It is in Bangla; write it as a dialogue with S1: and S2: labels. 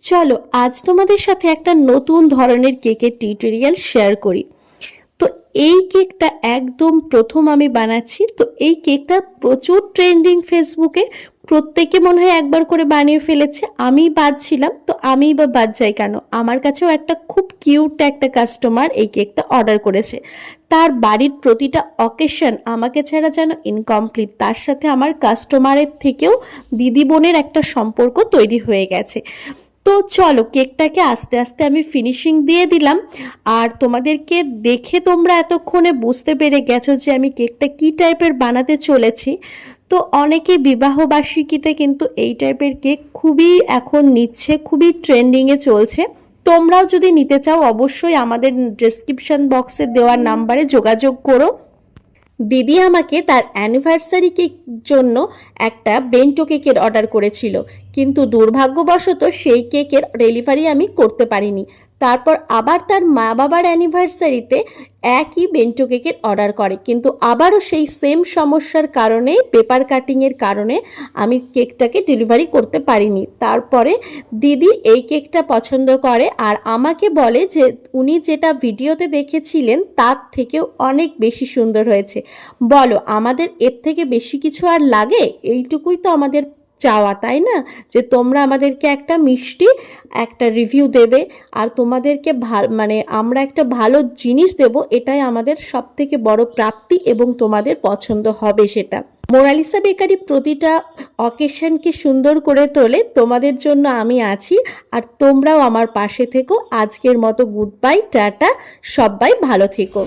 S1: চলো আজ তোমাদের সাথে একটা নতুন ধরনের কেকের টিউটোরিয়াল শেয়ার করি। তো এই কেকটা একদম প্রথম আমি বানাচ্ছি। তো এই কেকটা প্রচুর ট্রেন্ডিং ফেসবুকে, প্রত্যেকে মনে হয় একবার করে বানিয়ে ফেলেছে, আমি বাদ ছিলাম। তো আমি বা বাদ যাই কেন, আমার কাছেও একটা খুব কিউট একটা কাস্টমার এই কেকটা অর্ডার করেছে। তার বাড়ির প্রতিটা অকেশন আমাকে ছাড়া যেন ইনকমপ্লিট। তার সাথে আমার কাস্টমারের থেকেও দিদি বোনের একটা সম্পর্ক তৈরি হয়ে গেছে। তো চলো কেকটাকে আস্তে আস্তে আমি ফিনিশিং দিয়ে দিলাম। আর তোমাদেরকে দেখে তোমরা এতক্ষণে বুঝতে পেরে গেছো যে আমি কেকটা কি টাইপের বানাতে চলেছি। তো অনেকে বিবাহবার্ষিকীতে কিন্তু এই টাইপের কেক খুবই এখন নিচ্ছে, খুবই ট্রেন্ডিংয়ে চলছে। তোমরাও যদি নিতে চাও অবশ্যই আমাদের ডেসক্রিপশন বক্সে দেওয়ার নাম্বারে যোগাযোগ করো। দিদি আমাকে তার অ্যানিভার্সারি কেক জন্য একটা বেন্টো কেকের অর্ডার করেছিল, কিন্তু দুর্ভাগ্যবশত সেই কেকের ডেলিভারি আমি করতে পারিনি। তারপর আবার তার মা বাবার অ্যানিভার্সারিতে একই বেন্টো কেকের অর্ডার করে, কিন্তু আবারও সেই সেম সমস্যার কারণে, পেপার কাটিংয়ের কারণে আমি কেকটাকে ডেলিভারি করতে পারিনি। তারপরে দিদি এই কেকটা পছন্দ করে আর আমাকে বলে যে উনি যেটা ভিডিওতে দেখেছিলেন তার থেকেও অনেক বেশি সুন্দর হয়েছে। বলো আমাদের এর থেকে বেশি কিছু আর লাগে? এইটুকুই তো আমাদের চাওয়া, তাই না? যে তোমরা আমাদেরকে একটা মিষ্টি একটা রিভিউ দেবে আর তোমাদেরকে মানে আমরা একটা ভালো জিনিস দেব, এটাই আমাদের সব থেকে বড় প্রাপ্তি এবং তোমাদের পছন্দ হবে সেটা। মোনালিসা বেকারি প্রতিটা অকেশনকে সুন্দর করে তোলে, তোমাদের জন্য আমি আছি আর তোমরাও আমার পাশে থেকো। আজকের মতো গুড বাই, টাটা, সবাই ভালো থেকো।